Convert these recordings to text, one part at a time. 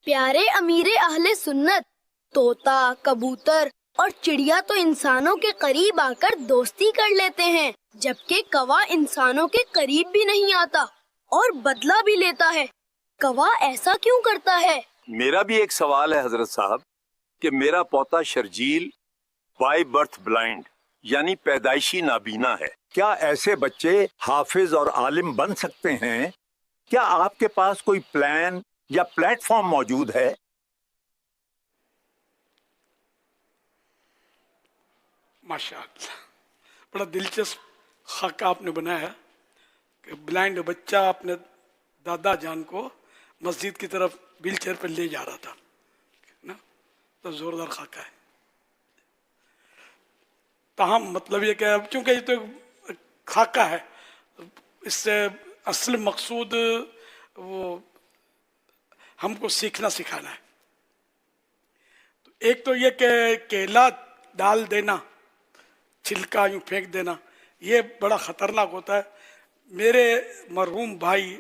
پیارے امیر اہل سنت، طوطا، کبوتر اور چڑیا تو انسانوں کے قریب آ کر دوستی کر لیتے ہیں، جبکہ کوا انسانوں کے قریب بھی نہیں آتا اور بدلہ بھی لیتا ہے۔ کوا ایسا کیوں کرتا ہے؟ میرا بھی ایک سوال ہے حضرت صاحب کہ میرا پوتا شرجیل بائی برتھ بلائنڈ یعنی پیدائشی نابینا ہے، کیا ایسے بچے حافظ اور عالم بن سکتے ہیں؟ کیا آپ کے پاس کوئی پلان یا پلیٹ فارم موجود ہے؟ ماشاء اللہ، بڑا دلچسپ خاکہ آپ نے بنایا کہ بلائنڈ بچہ اپنے دادا جان کو مسجد کی طرف ویل چیئر پر لے جا رہا تھا نا، تو زوردار خاکہ ہے۔ تاہم مطلب یہ کہ چونکہ یہ تو خاکہ ہے، اس سے اصل مقصود وہ ہم کو سیکھنا سکھانا ہے۔ تو ایک تو یہ کہ کیلا ڈال دینا، چھلکا یوں پھینک دینا، یہ بڑا خطرناک ہوتا ہے۔ میرے مرحوم بھائی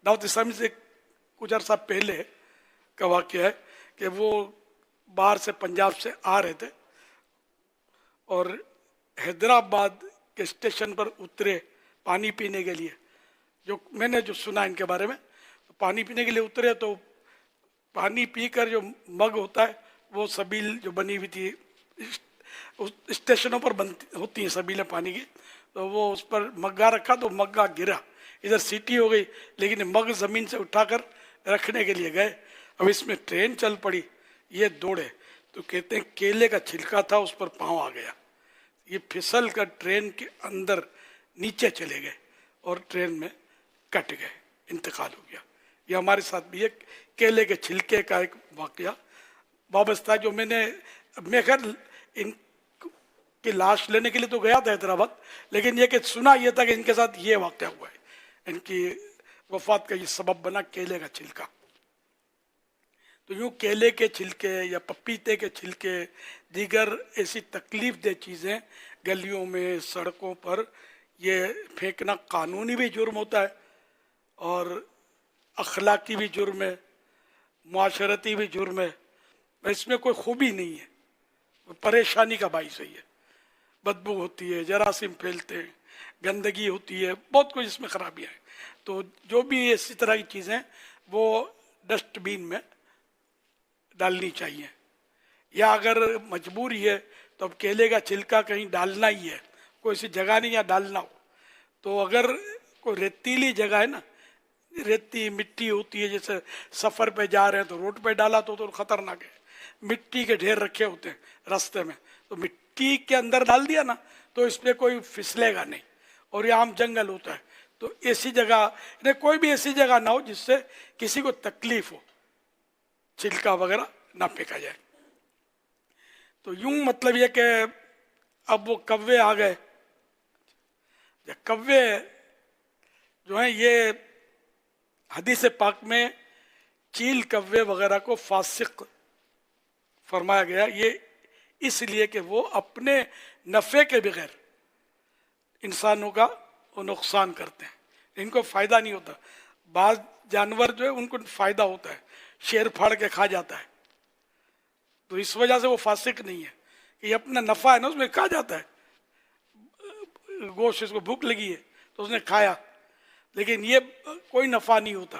دعوت اسلامی سے کچھ عرصہ پہلے کا واقعہ ہے کہ وہ باہر سے پنجاب سے آ رہے تھے اور حیدرآباد کے اسٹیشن پر اترے پانی پینے کے لیے۔ جو میں نے جو سنا ان کے بارے میں، پانی پینے کے لیے اترے تو پانی پی کر جو مگ ہوتا ہے وہ سبیل جو بنی ہوئی تھی اسٹیشنوں پر بنتی ہوتی ہیں سبیلیں پانی کی، تو وہ اس پر مگا رکھا تو مگا گرا، ادھر سیٹی ہو گئی، لیکن مگ زمین سے اٹھا کر رکھنے کے لیے گئے۔ اب اس میں ٹرین چل پڑی، یہ دوڑے تو کہتے ہیں کیلے کا چھلکا تھا اس پر پاؤں آ گیا، یہ پھسل کر ٹرین کے اندر نیچے چلے گئے اور ٹرین میں کٹ گئے، انتقال ہو گیا۔ یہ ہمارے ساتھ بھی ایک کیلے کے چھلکے کا ایک واقعہ وابستہ ہے، جو میں خیر ان کی لاش لینے کے لیے تو گیا تھا حیدرآباد، لیکن یہ کہ سنا یہ تھا کہ ان کے ساتھ یہ واقعہ ہوا ہے، ان کی وفات کا یہ سبب بنا کیلے کا چھلکا۔ تو یوں کیلے کے چھلکے یا پپیتے کے چھلکے، دیگر ایسی تکلیف دہ چیزیں گلیوں میں سڑکوں پر یہ پھینکنا قانونی بھی جرم ہوتا ہے اور اخلاقی بھی جرم ہے، معاشرتی بھی جرم ہے، اس میں کوئی خوبی نہیں ہے، پریشانی کا باعث ہے، بدبو ہوتی ہے، جراثیم پھیلتے ہیں، گندگی ہوتی ہے، بہت کچھ اس میں خرابیاں ہیں۔ تو جو بھی اسی طرح کی چیزیں وہ ڈسٹ بین میں ڈالنی چاہیے، یا اگر مجبوری ہے تو اب کیلے کا چھلکا کہیں ڈالنا ہی ہے، کوئی ایسی جگہ نہیں یا ڈالنا ہو تو اگر کوئی ریتیلی جگہ ہے نا، ریتی مٹی ہوتی ہے، جیسے سفر پہ جا رہے ہیں تو روڈ پہ ڈالا تو خطرناک ہے، مٹی کے ڈھیر رکھے ہوتے ہیں راستے میں، تو مٹی کے اندر ڈال دیا نا تو اس پہ کوئی پھسلے گا نہیں، اور یہ عام جنگل ہوتا ہے، تو ایسی جگہ کوئی بھی ایسی جگہ نہ ہو جس سے کسی کو تکلیف ہو، چھلکا وغیرہ نہ پھینکا جائے۔ تو یوں مطلب یہ کہ اب وہ کوے آ گئے، کوے جو ہیں یہ حدیث پاک میں چیل کوے وغیرہ کو فاسق فرمایا گیا، یہ اس لیے کہ وہ اپنے نفع کے بغیر انسانوں کا وہ نقصان کرتے ہیں، ان کو فائدہ نہیں ہوتا۔ بعض جانور جو ہے ان کو فائدہ ہوتا ہے، شیر پھاڑ کے کھا جاتا ہے، تو اس وجہ سے وہ فاسق نہیں ہے کہ یہ اپنا نفع ہے نا اس میں کھا جاتا ہے، گوشت اس کو بھوک لگی ہے تو اس نے کھایا، لیکن یہ کوئی نفع نہیں ہوتا،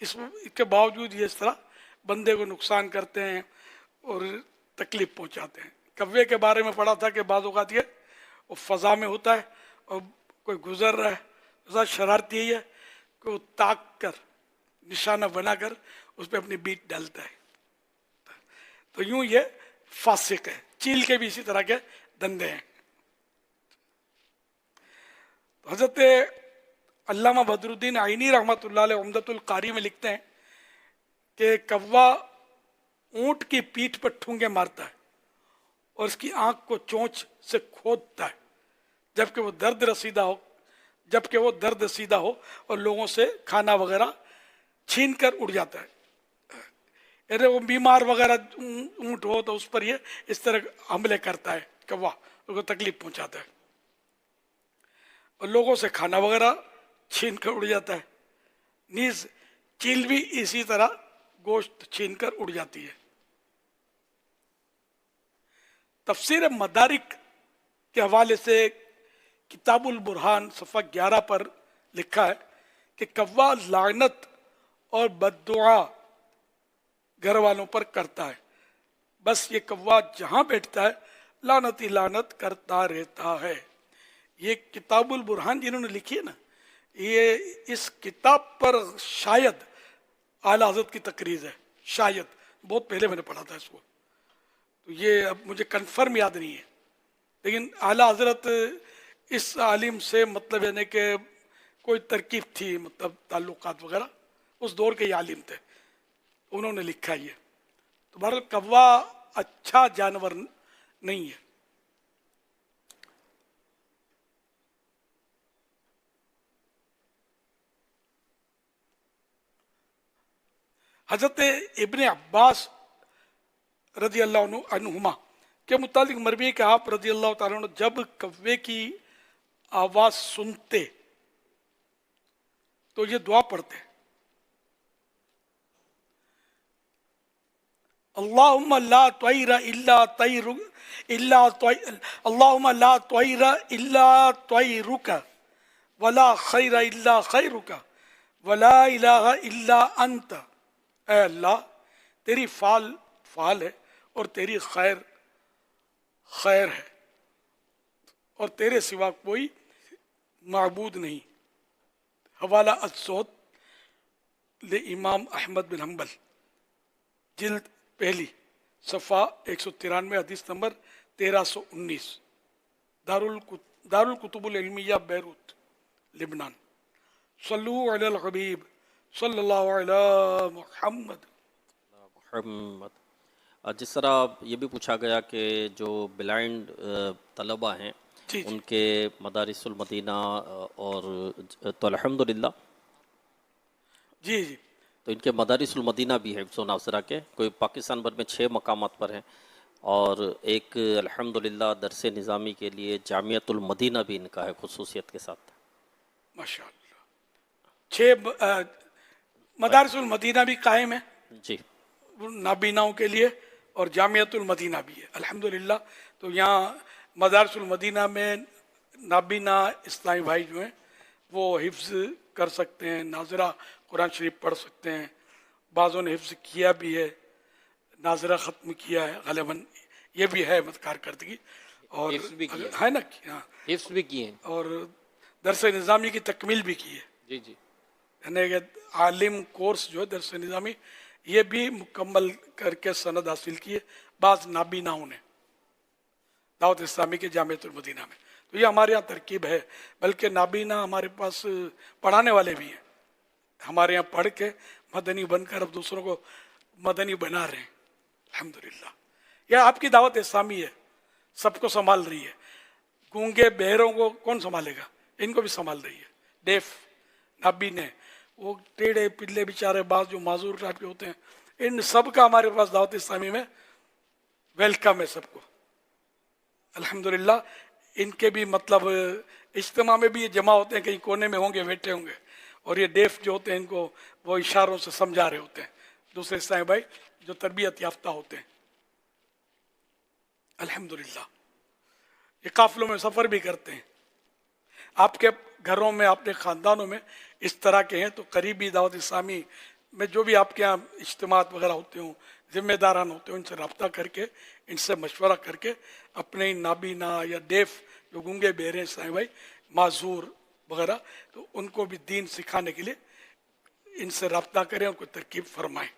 اس کے باوجود یہ اس طرح بندے کو نقصان کرتے ہیں اور تکلیف پہنچاتے ہیں۔ کوے کے بارے میں پڑھا تھا کہ بعض اوقات یہ وہ فضا میں ہوتا ہے اور کوئی گزر رہا ہے، ذرا شرارتی یہی ہے کہ وہ تاک کر نشانہ بنا کر اس پہ اپنی بیٹ ڈالتا ہے، تو یوں یہ فاسق ہے۔ چیل کے بھی اسی طرح کے دندے ہیں۔ حضرت علامہ بدر الدین عینی رحمۃ اللہ علیہ عمدۃ القاری میں لکھتے ہیں کہ کوا اونٹ کی پیٹھ پر ٹھونگے مارتا ہے اور اس کی آنکھ کو چونچ سے کھودتا ہے جبکہ وہ درد رسیدہ ہو اور لوگوں سے کھانا وغیرہ چھین کر اڑ جاتا ہے، یعنی وہ بیمار وغیرہ اونٹ ہو تو اس پر یہ اس طرح حملے کرتا ہے، کوا اس کو تکلیف پہنچاتا ہے اور لوگوں سے کھانا وغیرہ چھین کر اڑ جاتا ہے۔ نیز چیل بھی اسی طرح गोश्त छीनकर उड़ जाती है। तफसीर मदारिक के हवाले से किताबुल बुरहान सफ़ा 11 पर लिखा है कि कव्वा लानत और बद्दुआ घर वालों पर करता है, बस ये कव्वा जहां बैठता है लानत ही लानत करता रहता है। ये किताबुल बुरहान जिन्होंने लिखी है ना, ये इस किताब पर शायद आला हज़रत की तकरीर है, शायद, बहुत पहले मैंने पढ़ा था इसको, तो ये अब मुझे कंफर्म याद नहीं है, लेकिन आला हज़रत इस आलिम से मतलब यानी कि कोई तरकीब थी, मतलब ताल्लुकात वगैरह, उस दौर के ये आलिम थे, उन्होंने लिखा ये। तो बहरहाल कव्वा अच्छा जानवर नहीं है। हजरत इब्न अब्बास रजी अल्लाह अन्हुमा के मुतालिक मरवी कि आप रजी अल्लाह ताला अन्हु जब कव्वे की आवाज सुनते तो ये दुआ पढ़ते, अल्लाहुम्मा ला तैरा इल्ला तैरु इल्ला अल्लाहुम्मा ला तैरा इल्ला तैरुका वला खैरा इल्ला खैरुका वला इलाहा इल्ला अंत। ऐ अल्लाह, तेरी फाल फाल है और तेरी खैर खैर है और तेरे सिवा कोई माबूद नहीं। हवाला अज़्ज़ुहद ले इमाम अहमद बिन हम्बल, जिल्द पहली, सफ़ा 193, हदीस नंबर 1319, दारुल कुतुबुल इल्मिया बैरूत लिबनान। सल्लू अलल हबीब सल्लल्लाहु अलैहि मुहम्मद। जिस तरह ये भी पूछा गया कि जो ब्लाइंड तलबा हैं जी जी उनके मदारिसुल मदीना और तो अल्हम्दुलिल्लाह जी जी तो इनके मदारिसुल मदीना भी है हिफ्ज़ व नाज़रा के, कोई पाकिस्तान भर में 6 मकामात पर हैं, और एक अल्हम्दुलिल्लाह दरस निज़ामी के लिए जामियतुल मदीना भी इनका है खुसूसियत के साथ। माशाअल्लाह। 6 मदारिसुल मदीना भी कायम है जी नाबीनाओं के लिए, और जामियतुल मदीना भी है अल्हम्दुलिल्लाह। तो यहाँ मदारिसुल मदीना में नाबीना इस्लामी भाई जो हैं वो हिफ्ज़ कर सकते हैं, नाजरा कुरान शरीफ पढ़ सकते हैं, बाज़ों ने हिफ्ज़ किया भी है, नाजरा ख़त्म किया है गलबन, ये भी है मत कारकर्दगी, और हिफ्ज़ भी किया है ना, हाँ, हिफ्ज़ भी किए हैं। और दरस निज़ामी की तकमील भी की है, जी जी यानी कि आलिम कोर्स जो है दरस निज़ामी ये भी मुकम्मल करके सनद हासिल की है बाज़ नाबीनाओं ने दावत इस्लामी के जामियतुल मदीना में। तो ये हमारे यहाँ तरकीब है, बल्कि नाबीना हमारे पास पढ़ाने वाले भी हैं, हमारे यहाँ पढ़ के मदनी बनकर अब दूसरों को मदनी बना रहे हैं अल्हम्दुलिल्लाह। यह आपकी दावत इस्लामी है, सबको संभाल रही है। गूंगे बहरों को कौन संभालेगा, इनको भी संभाल रही है। डेफ नाबीने, वो टेढ़े पिल्ले बेचारे बाज जो माजूर टाइप के होते हैं, इन सब का हमारे पास दावत इस्लामी में वेलकम है सबको अल्हम्दुलिल्लाह। इनके भी मतलब इज्तिमा में भी ये जमा होते हैं, कहीं कोने में होंगे बैठे होंगे, और ये डेफ जो होते हैं इनको वो इशारों से समझा रहे होते हैं दूसरे इस्लामी भाई जो तरबियत याफ्ता होते हैं अल्हम्दुलिल्लाह। ये काफिलों में सफ़र भी करते हैं। आपके घरों में, अपने ख़ानदानों में इस तरह के हैं तो करीबी दावत इस्लामी में जो भी आपके यहाँ इज्तिमात वगैरह होते हों, जिम्मेदारान होते हो, इनसे रब्ता करके, इनसे मशवरा करके अपने नाबीना या डेफ जो गूंगे बहरे इस्लामी भाई माजूर वगैरह, तो उनको भी दीन सिखाने के लिए इनसे रब्ता करें, उनको तरकीब फरमाएं।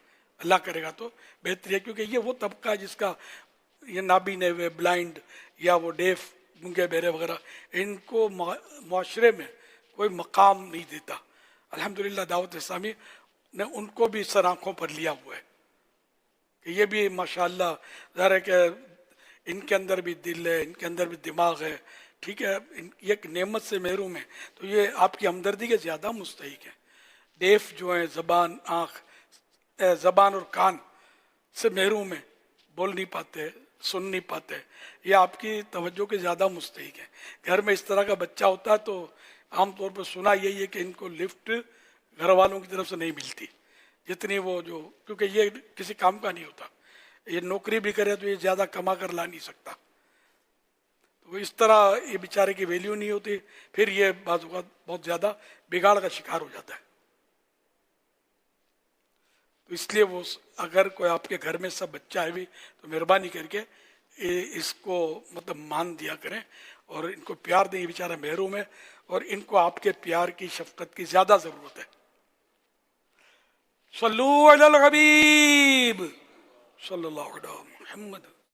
अल्लाह करेगा तो बेहतरी है, क्योंकि ये वो तबका है जिसका ये नाबीने हुए, ब्लाइंड या वो डेफ गूंगे बहरे वगैरह, इनको माशरे में कोई मकाम नहीं देता। अल्हम्दुलिल्लाह दावत इस्लामी ने उनको भी सर आँखों पर लिया हुआ है कि ये भी माशाअल्लाह ज़ाहिर है कि इनके अंदर भी दिल है, इनके अंदर भी दिमाग है, ठीक है, ये एक नेमत से महरूम है, तो ये आपकी हमदर्दी के ज़्यादा मुस्तहिक है। डेफ जो है ज़बान, आँख, ज़बान और कान से महरूम है, बोल नहीं पाते, सुन नहीं पाते, ये आपकी तवज्जो के ज़्यादा मुस्तहिक है। घर में इस तरह का बच्चा होता है तो आमतौर पर सुना यही है कि इनको लिफ्ट घर वालों की तरफ से नहीं मिलती, जितनी वो जो, क्योंकि ये किसी काम का नहीं होता, ये नौकरी भी करे तो ये ज़्यादा कमा कर ला नहीं सकता, तो इस तरह ये बेचारे की वैल्यू नहीं होती, फिर ये बाजू का बहुत ज़्यादा बिगाड़ का शिकार हो जाता है। तो इसलिए वो, अगर कोई आपके घर में सब बच्चा है भी तो मेहरबानी करके इसको मतलब मान दिया करें और इनको प्यार दें, ये बेचारा महरूम है और इनको आपके प्यार की शफकत की ज़्यादा ज़रूरत है। सल्लू अलल हबीब सल्लल्लाहु अलैहि वसल्लम।